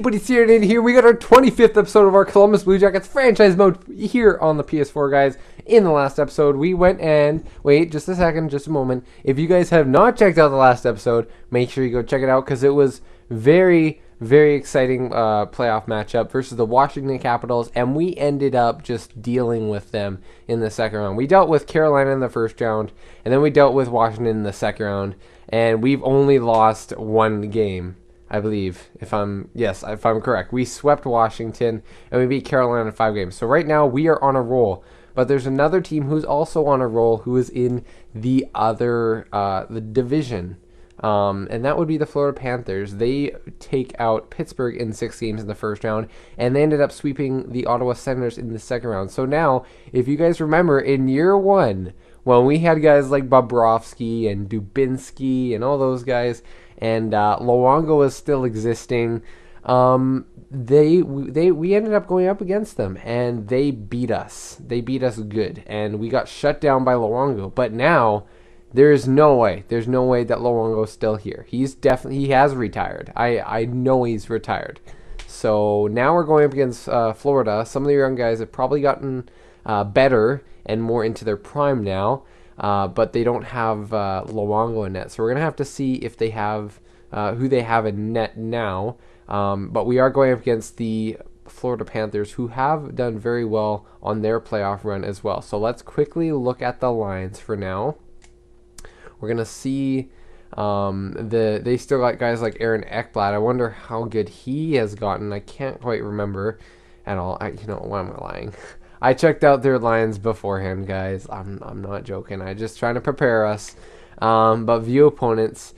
buddy, Aaronator here. We got our 25th episode of our Columbus Blue Jackets franchise mode here on the PS4, guys. In the last episode, we went and... Wait, just a second, just a moment. If you guys have not checked out the last episode, make sure you go check it out because it was very, very exciting playoff matchup versus the Washington Capitals, and we ended up just dealing with them in the second round. We dealt with Carolina in the first round, and then we dealt with Washington in the second round, and we've only lost one game. I believe, if I'm correct. We swept Washington, and we beat Carolina in 5 games. So right now, we are on a roll. But there's another team who's also on a roll who is in the other the division. And that would be the Florida Panthers. They take out Pittsburgh in 6 games in the first round, and they ended up sweeping the Ottawa Senators in the second round. So now, if you guys remember, in year 1, when we had guys like Bobrovsky and Dubinsky and all those guys, and Luongo is still existing, we ended up going up against them, and they beat us. They beat us good, and we got shut down by Luongo. But now, there's no way that Luongo's still here. He has retired. I know he's retired. So now we're going up against Florida. Some of the young guys have probably gotten better and more into their prime now. But they don't have Luongo in net. So we're going to have to see if they have who they have in net now. But we are going up against the Florida Panthers, who have done very well on their playoff run as well. So let's quickly look at the lines for now. We're going to see they still got guys like Aaron Ekblad. I wonder how good he has gotten. I can't quite remember at all. Why am I lying? I checked out their lines beforehand, guys. I'm not joking. I'm just trying to prepare us. But view opponents.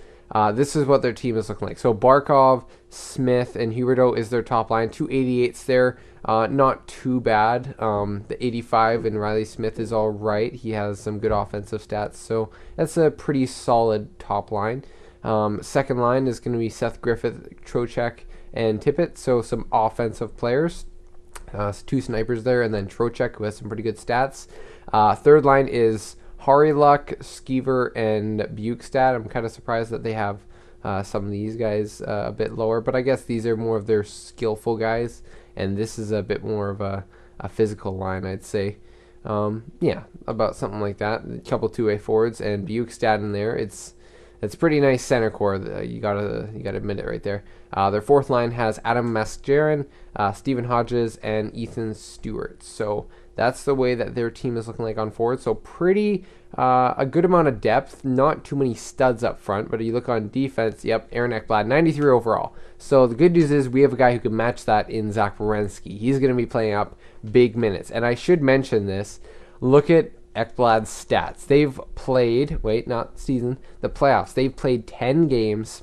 This is what their team is looking like. So Barkov, Smith, and Huberdeau is their top line. 2 88s there. Not too bad. The 85 and Riley Smith is all right. He has some good offensive stats. So that's a pretty solid top line. Second line is going to be Seth Griffith, Trocheck, and Tippett. So some offensive players. 2 snipers there, and then Trocheck, who has some pretty good stats. Third line is Hariluk, Skeever, and Bukestad. I'm kind of surprised that they have some of these guys a bit lower, but I guess these are more of their skillful guys, and this is a bit more of a physical line, I'd say. Yeah, about something like that. A couple two-way forwards, and Bukestad in there. It's pretty nice center core. You gotta admit it right there. Their fourth line has Adam Mascarin, Stephen Hodges, and Ethan Stewart. So that's the way that their team is looking like on forward. So pretty a good amount of depth. Not too many studs up front. But you look on defense, yep, Aaron Ekblad, 93 overall. So the good news is we have a guy who can match that in Zach Werenski. He's going to be playing up big minutes. And I should mention this. Look at Ekblad's stats. They've played, the playoffs. They've played 10 games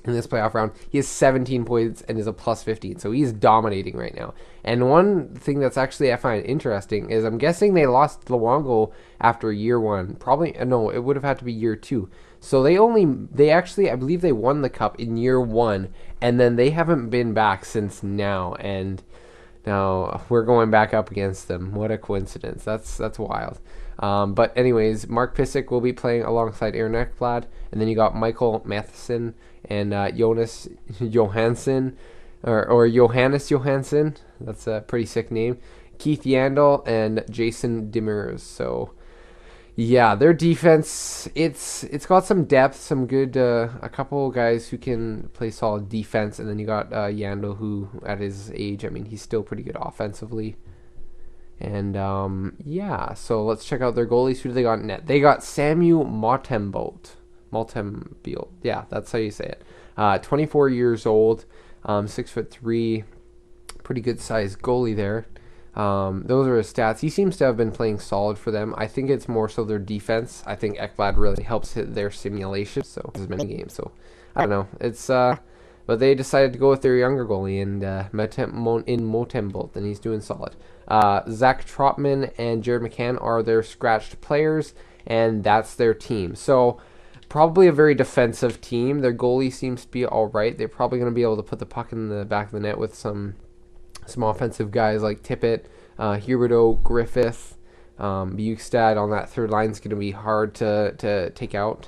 in this playoff round. He has 17 points and is a plus 15. So he's dominating right now. And one thing that's actually I find interesting is I'm guessing they lost Luongo after year 1. Probably, no, it would have had to be year 2. So they actually, I believe they won the cup in year 1. And then they haven't been back since now. And now we're going back up against them. What a coincidence. That's wild. But anyways, Mark Pysyk will be playing alongside Aaron Ekblad. And then you got Michael Matheson and Jonas Johansson. Or Johannes Johansson. That's a pretty sick name. Keith Yandel and Jason Demers. So yeah, their defense, it's got some depth, some good, a couple guys who can play solid defense, and then you got Yandel, who at his age, I mean, he's still pretty good offensively. And yeah, so let's check out their goalies. Who do they got in net? They got Samuel Montembeault. Yeah, that's how you say it. 24 years old, 6'3", pretty good sized goalie there. Those are his stats. He seems to have been playing solid for them. I think it's more so their defense. I think Ekblad really helps hit their simulation. So as many games. So I don't know. It's but they decided to go with their younger goalie and Montembeault, and he's doing solid. Zach Trotman and Jared McCann are their scratched players, and that's their team. So probably a very defensive team. Their goalie seems to be all right. They're probably going to be able to put the puck in the back of the net with some offensive guys like Tippett, Huberdeau, Griffith, Bukestad on that third line is going to be hard to take out.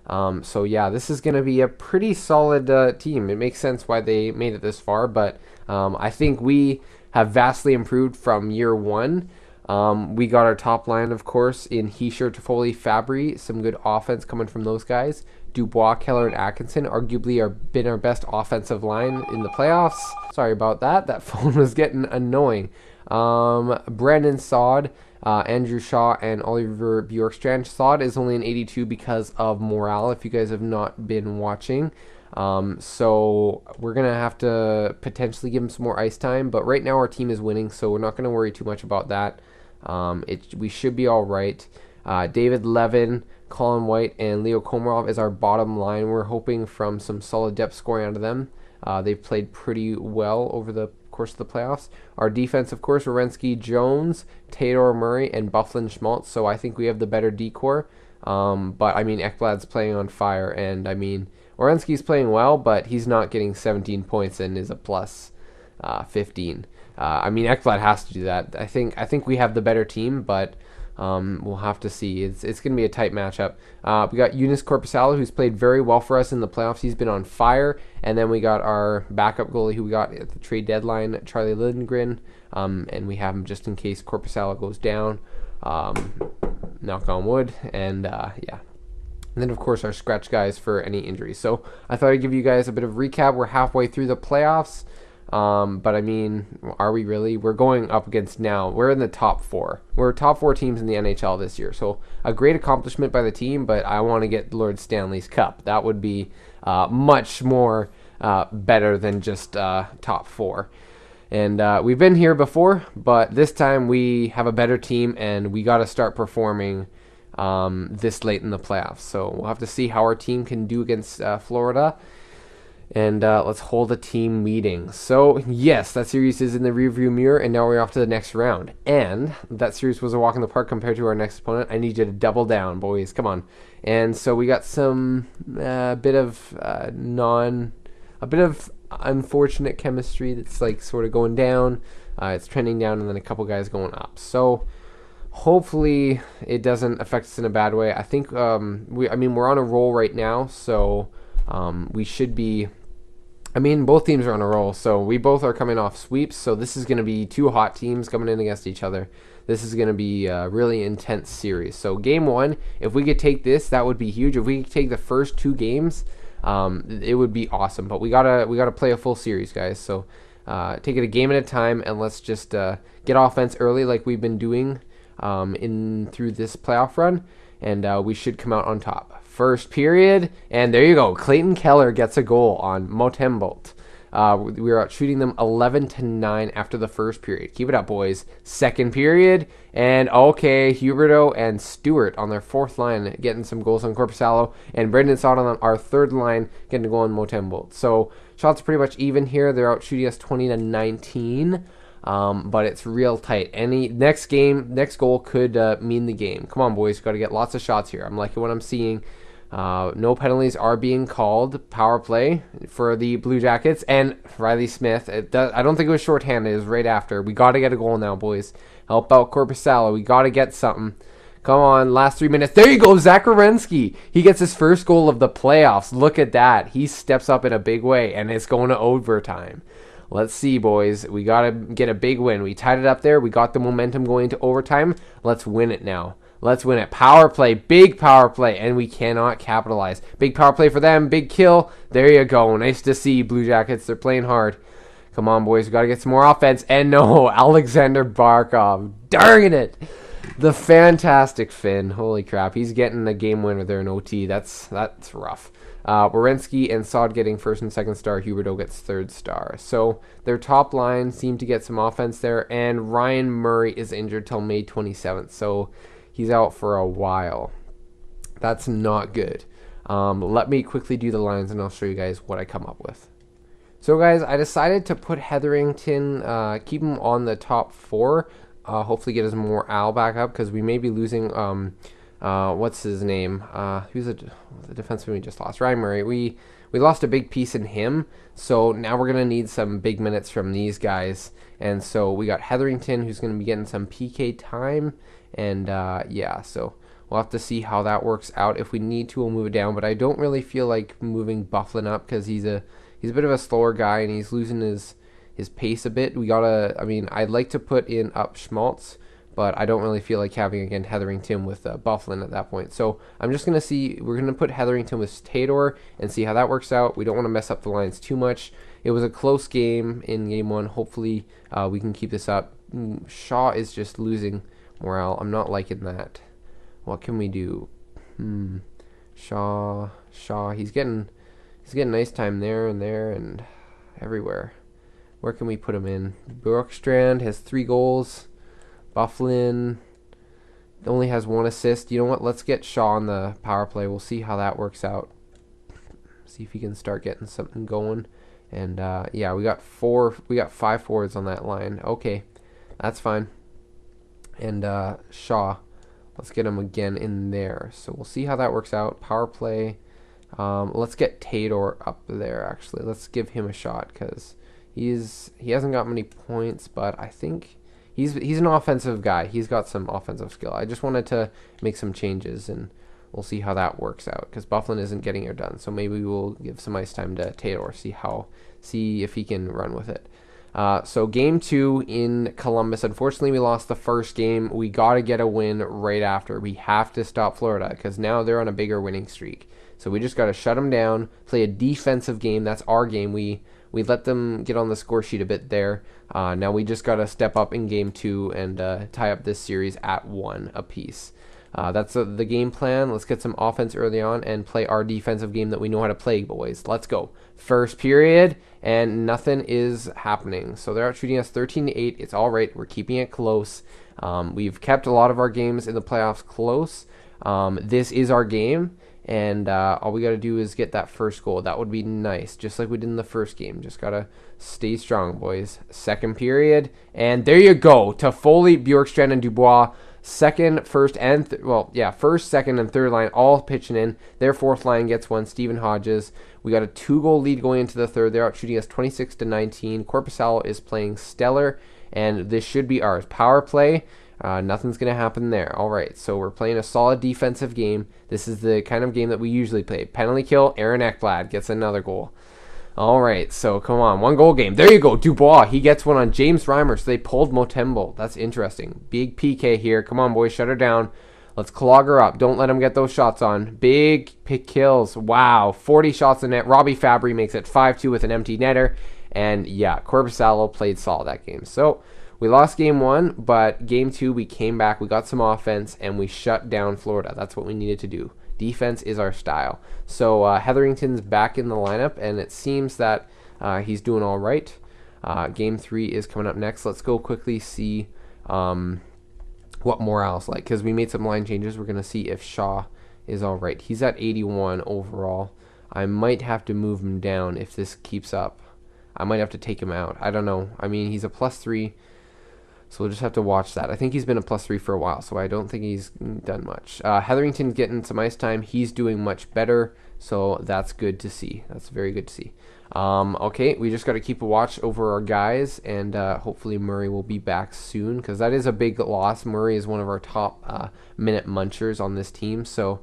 So yeah, this is going to be a pretty solid team. It makes sense why they made it this far, but I think we have vastly improved from year one. We got our top line, of course, in Heischer, Toffoli, Fabry. Some good offense coming from those guys. Dubois, Keller, and Atkinson arguably been our best offensive line in the playoffs. Sorry about that. That phone was getting annoying. Brandon Saad, Andrew Shaw, and Oliver Bjorkstrand. Saad is only an 82 because of morale, if you guys have not been watching. So we're going to have to potentially give him some more ice time. But right now our team is winning, so we're not going to worry too much about that. We should be all right. David Levin, Colin White, and Leo Komarov is our bottom line. We're hoping from some solid depth scoring out of them. They've played pretty well over the course of the playoffs. Our defense, of course, Werenski, Jones, Taylor Murray, and Bufflin Schmaltz. So I think we have the better decor. But I mean, Ekblad's playing on fire, and I mean, Werenski's playing well, but he's not getting 17 points and is a plus 15. I mean, Ekblad has to do that. I think we have the better team, but we'll have to see. It's going to be a tight matchup. We got Eunice Corpusalo, who's played very well for us in the playoffs. He's been on fire. And then we got our backup goalie, who we got at the trade deadline, Charlie Lindgren. And we have him just in case Corpusalo goes down. Knock on wood. And yeah. And then, of course, our scratch guys for any injuries. So I thought I'd give you guys a bit of recap. We're halfway through the playoffs. But I mean, are we really? We're going up against now. We're in the top four. We're top four teams in the NHL this year. So a great accomplishment by the team, but I want to get Lord Stanley's Cup. That would be much more better than just top four. And we've been here before, but this time we have a better team, and we got to start performing this late in the playoffs. So we'll have to see how our team can do against Florida. And let's hold a team meeting. So, yes, that series is in the rearview mirror, and now we're off to the next round. And that series was a walk in the park compared to our next opponent. I need you to double down, boys. Come on. And so we got some a bit of unfortunate chemistry that's like sort of going down. It's trending down, and then a couple guys going up. So hopefully it doesn't affect us in a bad way. I think we're on a roll right now, so we should be. I mean, both teams are on a roll, so we both are coming off sweeps. So this is going to be two hot teams coming in against each other. This is going to be a really intense series. So game one, if we could take this, that would be huge. If we could take the first two games, it would be awesome. But we gotta play a full series, guys. So take it a game at a time, and let's just get offense early, like we've been doing through this playoff run, and we should come out on top. First period, and there you go. Clayton Keller gets a goal on Motembolt. We were out shooting them 11-9 after the first period. Keep it up, boys. Second period, and okay, Huberto and Stewart on their fourth line getting some goals on Corpusalo, and Brendan Saad on our third line getting a goal on Motembolt. So shots are pretty much even here. They're out shooting us 20-19. But it's real tight. Any next goal could mean the game. Come on, boys. Got to get lots of shots here. I'm liking what I'm seeing. No penalties are being called. Power play for the Blue Jackets. And Riley Smith. I don't think it was shorthanded. It was right after. We got to get a goal now, boys. Help out Corpusalo. We got to get something. Come on, last 3 minutes. There you go, Zach Werenski. He gets his first goal of the playoffs. Look at that. He steps up in a big way, and it's going to overtime. Let's see, boys. We got to get a big win. We tied it up there. We got the momentum going to overtime. Let's win it now. Let's win it. Power play. Big power play. And we cannot capitalize. Big power play for them. Big kill. There you go. Nice to see, Blue Jackets. They're playing hard. Come on, boys. We got to get some more offense. And no, Alexander Barkov. Darn it. The fantastic Finn. Holy crap. He's getting a game winner there in OT. That's rough. Werenski and Saad getting first and second star. Huberto gets third star. So their top line seemed to get some offense there. And Ryan Murray is injured till May 27th. So he's out for a while. That's not good. Let me quickly do the lines, and I'll show you guys what I come up with. So, guys, I decided to put Hetherington, keep him on the top four. Hopefully get his morale back up, because we may be losing... what's his name? Who's the defenseman we just lost? Ryan Murray. We lost a big piece in him, so now we're going to need some big minutes from these guys. And so we got Hetherington, who's going to be getting some PK time. And, yeah, so We'll have to see how that works out. If we need to, we'll move it down. But I don't really feel like moving Bufflin up because he's a bit of a slower guy and he's losing his pace a bit. I'd like to put in up Schmaltz, but I don't really feel like having, again, Hetherington with Bufflin at that point. So I'm just going to see, we're going to put Hetherington with Tador and see how that works out. We don't want to mess up the lines too much. It was a close game in game one. Hopefully we can keep this up. Shaw is just losing morale. I'm not liking that. What can we do? Shaw, he's getting nice time there and everywhere. Where can we put him in? Bjorkstrand has 3 goals. Bufflin only has 1 assist. You know what? Let's get Shaw on the power play. We'll see how that works out. See if he can start getting something going. And yeah, we got 5 forwards on that line. Okay, that's fine. And Shaw, let's get him again in there. So we'll see how that works out. Power play. Let's get Tador up there. Actually, let's give him a shot because he hasn't got many points, but I think he's an offensive guy. He's got some offensive skill. I just wanted to make some changes, and we'll see how that works out because Bufflin isn't getting it done. So maybe we'll give some ice time to Tador, see if he can run with it. So game 2 in Columbus. Unfortunately, we lost the first game. We got to get a win right after. We have to stop Florida because now they're on a bigger winning streak. So we just got to shut them down, play a defensive game. That's our game. We let them get on the score sheet a bit there. Now we just got to step up in game 2 and tie up this series at 1 apiece. That's the game plan. Let's get some offense early on and play our defensive game that we know how to play, boys. Let's go. First period, and nothing is happening. So they're out shooting us 13-8. It's all right. We're keeping it close. We've kept a lot of our games in the playoffs close. This is our game, and all we got to do is get that first goal. That would be nice, just like we did in the first game. Just got to stay strong, boys. Second period, and there you go. Toffoli, Bjorkstrand, and Dubois. First, second, and third line all pitching in. Their fourth line gets one. Stephen Hodges. We got a 2-goal lead going into the third. They're out shooting us 26-19. Korpisalo is playing stellar, and this should be ours. Power play. Nothing's going to happen there. All right, so we're playing a solid defensive game. This is the kind of game that we usually play. Penalty kill. Aaron Ekblad gets another goal. All right, so come on. 1-goal game. There you go. Dubois, he gets one on James Reimer, so they pulled Motembo. That's interesting. Big PK here. Come on, boys, shut her down. Let's clog her up. Don't let him get those shots on. Big pick kills. Wow, 40 shots in net. Robbie Fabry makes it 5-2 with an empty netter. And, yeah, Korpisalo played solid that game. So we lost game 1, but game 2 we came back. We got some offense, and we shut down Florida. That's what we needed to do. Defense is our style. So Hetherington's back in the lineup, and it seems that he's doing all right. Game 3 is coming up next. Let's go quickly see what morale's like, because we made some line changes. We're going to see if Shaw is all right. He's at 81 overall. I might have to move him down if this keeps up. I might have to take him out. I don't know. I mean, he's a +3. So we'll just have to watch that. I think he's been a +3 for a while, so I don't think he's done much. Hetherington's getting some ice time. He's doing much better, so that's good to see. That's very good to see. Okay, we just got to keep a watch over our guys, and hopefully Murray will be back soon, because that is a big loss. Murray is one of our top minute munchers on this team, so...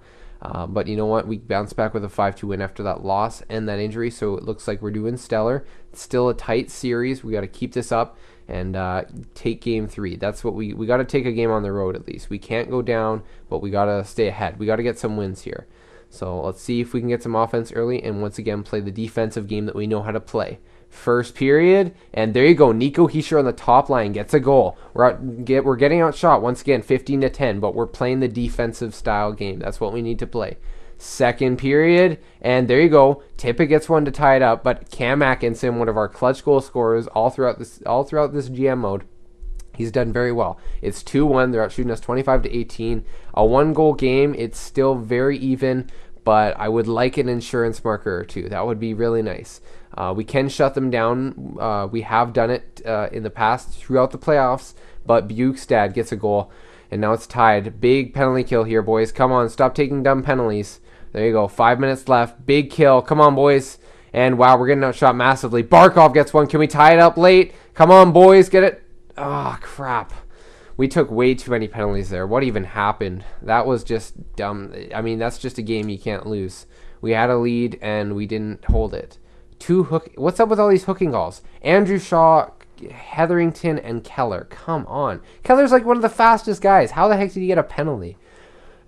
but you know what? We bounced back with a 5-2 win after that loss and that injury, so it looks like we're doing stellar. It's still a tight series. We got to keep this up and take game 3. That's what we got to take a game on the road at least. We can't go down, but we got to stay ahead. We got to get some wins here. So let's see if we can get some offense early and once again play the defensive game that we know how to play. First period, and there you go. Nico Hischier on the top line gets a goal. We're getting outshot once again, 15-10, but we're playing the defensive style game. That's what we need to play. Second period, and there you go. Tippett gets one to tie it up, but Cam Atkinson, one of our clutch goal scorers, all throughout this GM mode, he's done very well. It's 2-1. They're out shooting us 25-18. A 1-goal game. It's still very even, but I would like an insurance marker or two. That would be really nice. We can shut them down. We have done it in the past throughout the playoffs, but Bjugstad gets a goal, and now it's tied. Big penalty kill here, boys. Come on, stop taking dumb penalties. There you go. 5 minutes left. Big kill. Come on, boys. And wow, we're getting outshot massively. Barkov gets one. Can we tie it up late? Come on, boys. Get it. Ah, crap. We took way too many penalties there. What even happened? That was just dumb. I mean, that's just a game you can't lose. We had a lead and we didn't hold it. What's up with all these hooking calls? Andrew Shaw, Hetherington, and Keller. Come on. Keller's like one of the fastest guys. How the heck did he get a penalty?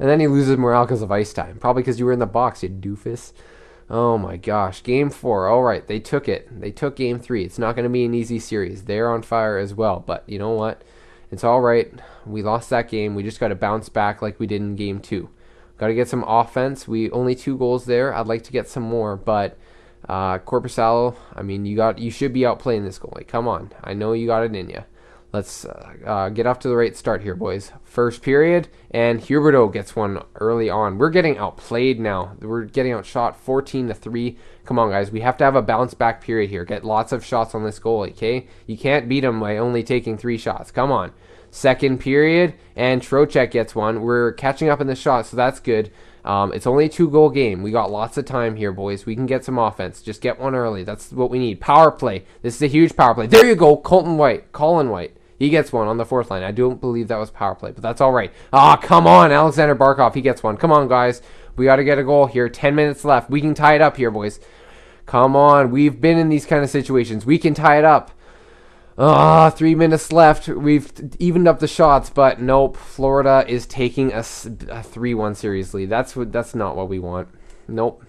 And then he loses morale because of ice time. Probably because you were in the box, you doofus. Oh my gosh. Game 4. All right, they took it. They took Game 3. It's not going to be an easy series. They're on fire as well. But you know what? It's all right. We lost that game. We just got to bounce back like we did in Game 2. Got to get some offense. We only 2 goals there. I'd like to get some more, but Korpisalo, I mean, you should be outplaying this goalie. Come on. I know you got it in you. Let's get off to the right start here, boys. First period, and Huberdeau gets one early on. We're getting outplayed now. We're getting outshot 14-3. Come on, guys. We have to have a bounce back period here. Get lots of shots on this goalie, okay? You can't beat him by only taking 3 shots. Come on. Second period, and Trocheck gets one. We're catching up in the shot, so that's good. It's only a 2-goal game. We got lots of time here, boys. We can get some offense. Just get one early. That's what we need. Power play. This is a huge power play. There you go, Colin White. He gets one on the 4th line. I don't believe that was power play, but that's all right. Come on, Alexander Barkov. He gets one. Come on, guys. We got to get a goal here. 10 minutes left. We can tie it up here, boys. Come on. We've been in these kind of situations. We can tie it up. 3 minutes left. We've evened up the shots, but nope. Florida is taking a 3-1 series lead. That's not what we want. Nope.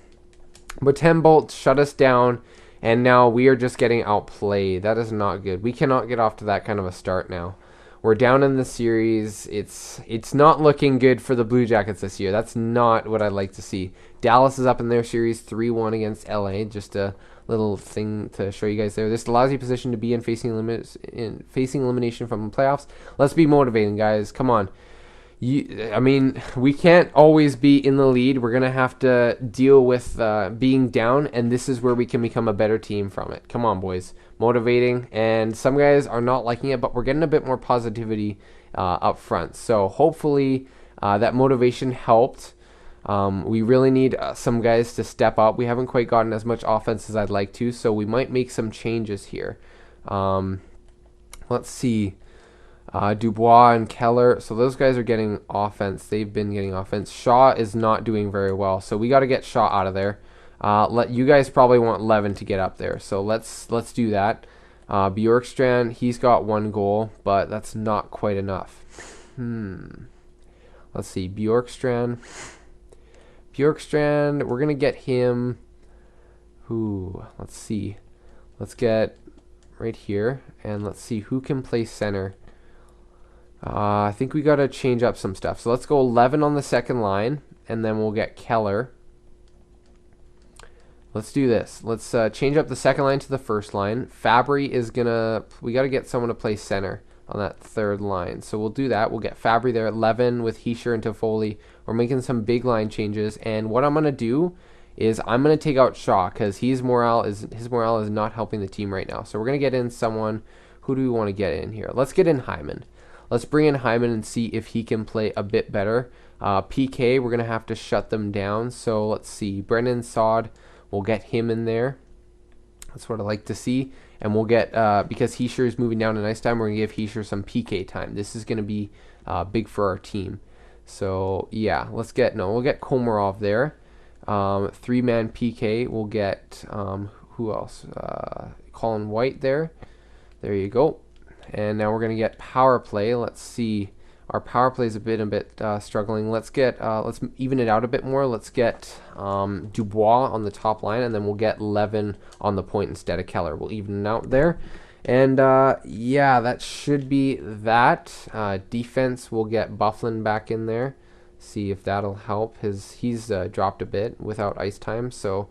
But 10 bolts shut us down, and now we are just getting outplayed. That is not good. We cannot get off to that kind of a start now. We're down in the series. It's not looking good for the Blue Jackets this year. That's not what I'd like to see. Dallas is up in their series 3-1 against LA. Just a little thing to show you guys there. This allows you position to be in facing elimination from the playoffs. Let's be motivating, guys. Come on. I mean, we can't always be in the lead. We're going to have to deal with being down, and this is where we can become a better team from it. Come on, boys. Motivating, and some guys are not liking it, but we're getting a bit more positivity up front. So hopefully that motivation helped. We really need some guys to step up. We haven't quite gotten as much offense as I'd like to, so we might make some changes here. Let's see. Dubois and Keller. So those guys are getting offense. They've been getting offense. Shaw is not doing very well, so we got to get Shaw out of there. You guys probably want Levin to get up there, so let's do that. Bjorkstrand, he's got 1 goal, but that's not quite enough. Let's see. Bjorkstrand, we're going to get him. Let's see. Let's get right here, and let's see who can play center. I think we got to change up some stuff. So let's go 11 on the 2nd line, and then we'll get Keller. Let's do this. Let's change up the 2nd line to the 1st line. Fabry is going to... We got to get someone to play center on that 3rd line. So we'll do that. We'll get Fabry there at 11 with Hischier and Toffoli. We're making some big line changes. And what I'm going to do is I'm going to take out Shaw because his morale is not helping the team right now. So we're going to get in someone. Who do we want to get in here? Let's get in Hyman. Let's bring in Hyman and see if he can play a bit better. PK, we're going to have to shut them down. So let's see. Brennan Saad, we'll get him in there. That's what I like to see. And we'll get, because Hischier is moving down in ice time, we're going to give Hischier some PK time. This is going to be big for our team. So, yeah, we'll get Komarov there. 3-man PK, we'll get, who else? Colin White there. There you go. And now we're going to get power play. Let's see. Our power play is a bit struggling. Let's even it out a bit more. Let's get Dubois on the top line, and then we'll get Levin on the point instead of Keller. We'll even it out there. And yeah, that should be that. Defense, we'll get Bufflin back in there. See if that'll help. He's dropped a bit without ice time, so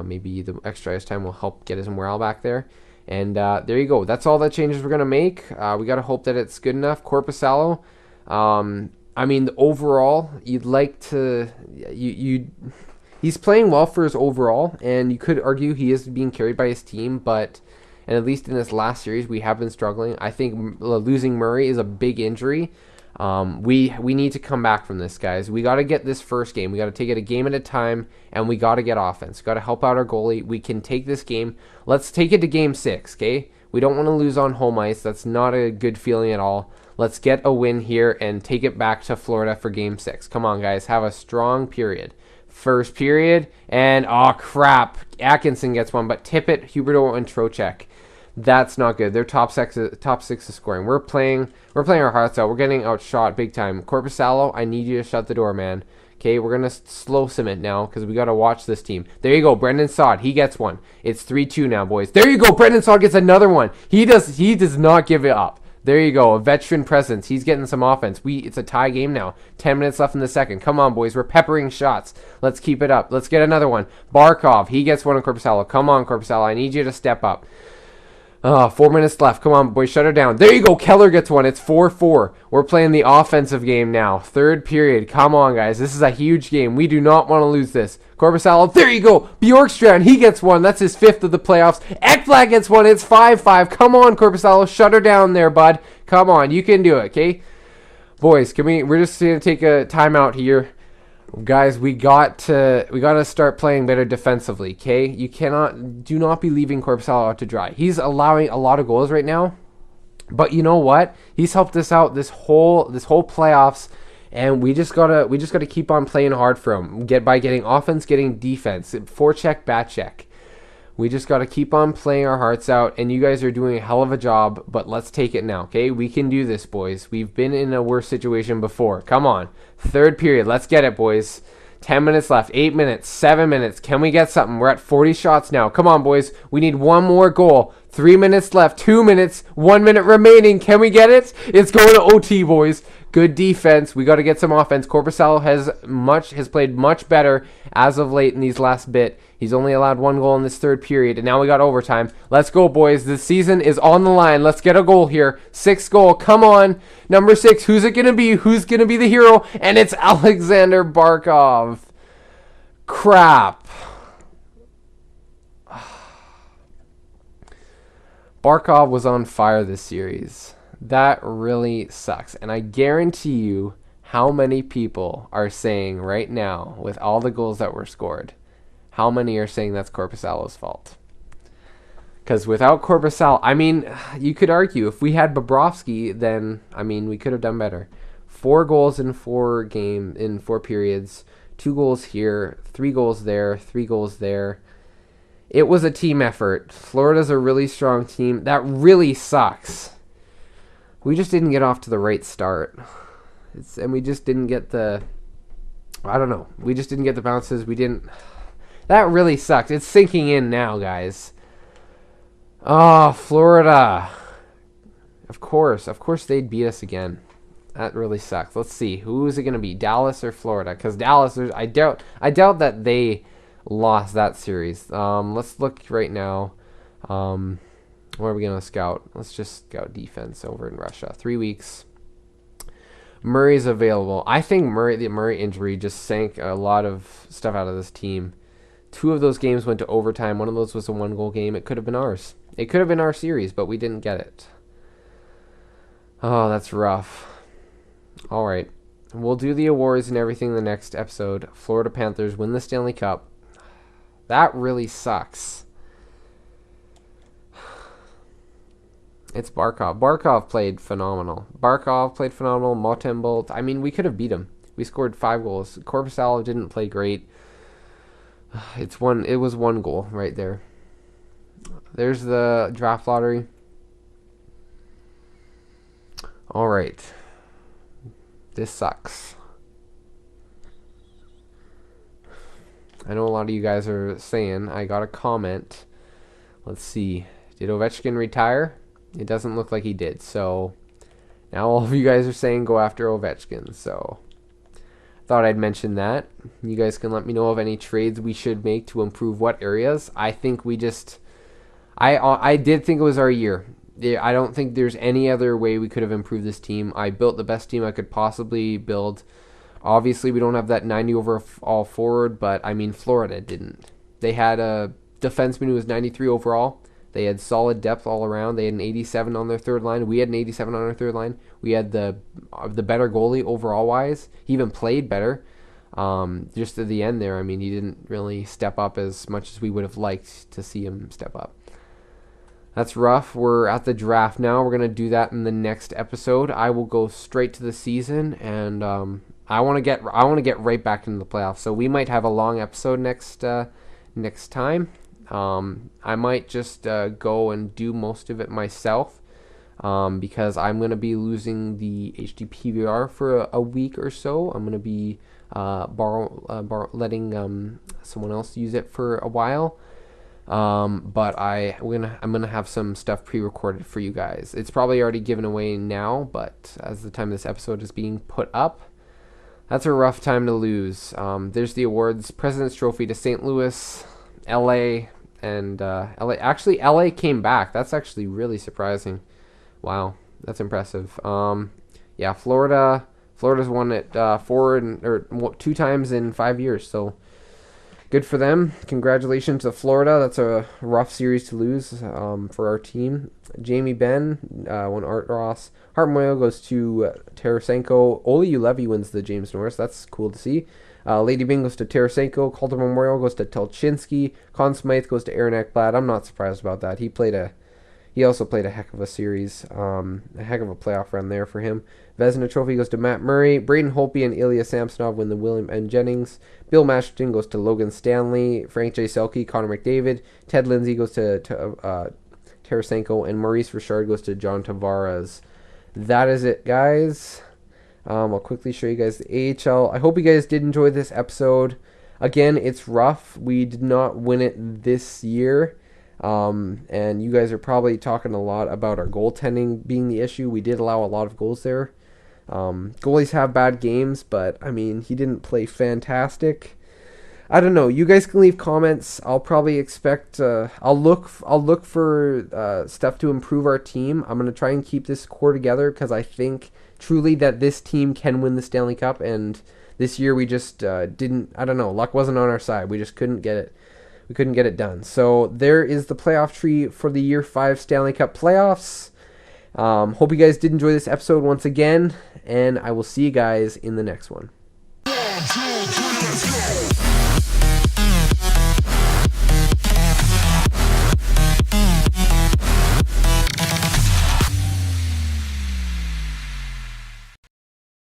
maybe the extra ice time will help get his morale back there. And there you go. That's all the changes we're going to make. We got to hope that it's good enough. Korpisalo, I mean, overall, you'd like to... He's playing well for his overall, and you could argue he is being carried by his team, but... And at least in this last series, we have been struggling. I think losing Murray is a big injury. We need to come back from this, guys. We got to get this first game. We got to take it a game at a time, and we got to get offense. Got to help out our goalie. We can take this game. Let's take it to game 6, okay? We don't want to lose on home ice. That's not a good feeling at all. Let's get a win here and take it back to Florida for Game 6. Come on, guys. Have a strong period. First period, and oh crap, Atkinson gets one, but Tippett, Huberto, and Trocheck. That's not good. They're top six is scoring. We're playing our hearts out. We're getting outshot big time. Corpusalo, I need you to shut the door, man. Okay, we're gonna slow cement now because we gotta watch this team. There you go, Brendan Saad. He gets one. It's 3-2 now, boys. There you go, Brendan Saad gets another one. He does not give it up. There you go, a veteran presence. He's getting some offense. It's a tie game now. 10 minutes left in the second. Come on, boys. We're peppering shots. Let's keep it up. Let's get another one. Barkov. He gets one on Corpusalo. Come on, Corpusalo. I need you to step up. 4 minutes left. Come on, boys. Shut her down. There you go. Keller gets one. It's 4-4. We're playing the offensive game now. Third period. Come on, guys. This is a huge game. We do not want to lose this. Corpusalo. There you go. Bjorkstrand. He gets one. That's his 5th of the playoffs. Ekblad gets one. It's 5-5. Come on, Corpusalo. Shut her down there, bud. Come on. You can do it, okay? Boys, we're just going to take a timeout here. Guys, we got to start playing better defensively, okay? Do not be leaving Corpusalo out to dry. He's allowing a lot of goals right now, but you know what? He's helped us out this whole playoffs, and we just gotta keep on playing hard for him. By getting offense, getting defense, forecheck, back check. We just got to keep on playing our hearts out, and you guys are doing a hell of a job, but let's take it now, okay? We can do this, boys. We've been in a worse situation before. Come on. Third period. Let's get it, boys. 10 minutes left. 8 minutes. 7 minutes. Can we get something? We're at 40 shots now. Come on, boys. We need one more goal. 3 minutes left. 2 minutes. 1 minute remaining. Can we get it? It's going to OT, boys. Good defense. We got to get some offense. Corpusalo has played much better as of late in these last bit. He's only allowed 1 goal in this third period, and now we got overtime. Let's go, boys. The season is on the line. Let's get a goal here. 6th goal. Come on. Number 6. Who's it going to be? Who's going to be the hero? And it's Alexander Barkov. Crap. Barkov was on fire this series. That really sucks. And I guarantee you how many people are saying right now, with all the goals that were scored, how many are saying that's Corpusalo's fault? Because without Corpusalo, I mean, you could argue if we had Bobrovsky, then, I mean, we could have done better. 4 goals in 4 periods, 2 goals here, 3 goals there, 3 goals there. It was a team effort. Florida's a really strong team. That really sucks. We just didn't get off to the right start. And we just didn't get the... I don't know. We just didn't get the bounces. We didn't... That really sucked. It's sinking in now, guys. Oh, Florida. Of course they'd beat us again. That really sucks. Let's see. Who is it going to be? Dallas or Florida? Because Dallas, I doubt that they lost that series. Let's look right now. Where are we going to scout? Let's just scout defense over in Russia. 3 weeks. Murray's available. I think the Murray injury just sank a lot of stuff out of this team. 2 of those games went to overtime. One of those was a 1-goal game. It could have been ours. It could have been our series, but we didn't get it. Oh, that's rough. All right. We'll do the awards and everything in the next episode. Florida Panthers win the Stanley Cup. That really sucks. It's Barkov. Barkov played phenomenal. Motembolt. I mean, we could have beat him. We scored 5 goals. Corpusalo didn't play great. It was 1 goal right there. There's the draft lottery. All right. This sucks. I know a lot of you guys are saying, I got a comment. Let's see. Did Ovechkin retire? It doesn't look like he did. So now all of you guys are saying go after Ovechkin. So thought I'd mention that. You guys can let me know of any trades we should make to improve what areas. I think we just... I did think it was our year. I don't think there's any other way we could have improved this team. I built the best team I could possibly build. Obviously, we don't have that 90 overall forward, but, I mean, Florida didn't. They had a defenseman who was 93 overall. They had solid depth all around. They had an 87 on their third line. We had an 87 on our third line. We had the better goalie overall-wise. He even played better. Just at the end there, I mean, he didn't really step up as much as we would have liked to see him step up. That's rough. We're at the draft now. We're gonna do that in the next episode. I will go straight to the season, and I want to get right back into the playoffs. So we might have a long episode next time. I might just go and do most of it myself, because I'm gonna be losing the HD PVR for a week or so. I'm gonna be letting someone else use it for a while. But I'm gonna have some stuff pre-recorded for you guys. It's probably already given away now, but as the time this episode is being put up, that's a rough time to lose. There's the awards: President's Trophy to St. Louis, LA, and LA. Actually, LA came back. That's actually really surprising. Wow, that's impressive. Yeah, Florida. Florida's won it 2 times in 5 years. So good for them. Congratulations to Florida. That's a rough series to lose for our team. Jamie Benn won Art Ross. Hart Memorial goes to Tarasenko. Oli Ulevi wins the James Norris. That's cool to see. Lady Bing goes to Tarasenko. Calder Memorial goes to Telchinsky. Conn Smythe goes to Aaron Ekblad. I'm not surprised about that. He also played a heck of a series, a heck of a playoff run there for him. Vezina Trophy goes to Matt Murray. Braden Holtby and Ilya Samsonov win the William N. Jennings. Bill Masterton goes to Logan Stanley. Frank J. Selke, Connor McDavid. Ted Lindsay goes to Tarasenko. And Maurice Richard goes to John Tavares. That is it, guys. I'll quickly show you guys the AHL. I hope you guys did enjoy this episode. Again, it's rough. We did not win it this year. And you guys are probably talking a lot about our goaltending being the issue. We did allow a lot of goals there. Goalies have bad games, but I mean, he didn't play fantastic. I don't know. You guys can leave comments. I'll probably expect. I'll look for stuff to improve our team. I'm gonna try and keep this core together because I think truly that this team can win the Stanley Cup. And this year we just didn't. I don't know. Luck wasn't on our side. We just couldn't get it. We couldn't get it done. So there is the playoff tree for the Year 5 Stanley Cup playoffs. Hope you guys did enjoy this episode once again, and I will see you guys in the next one.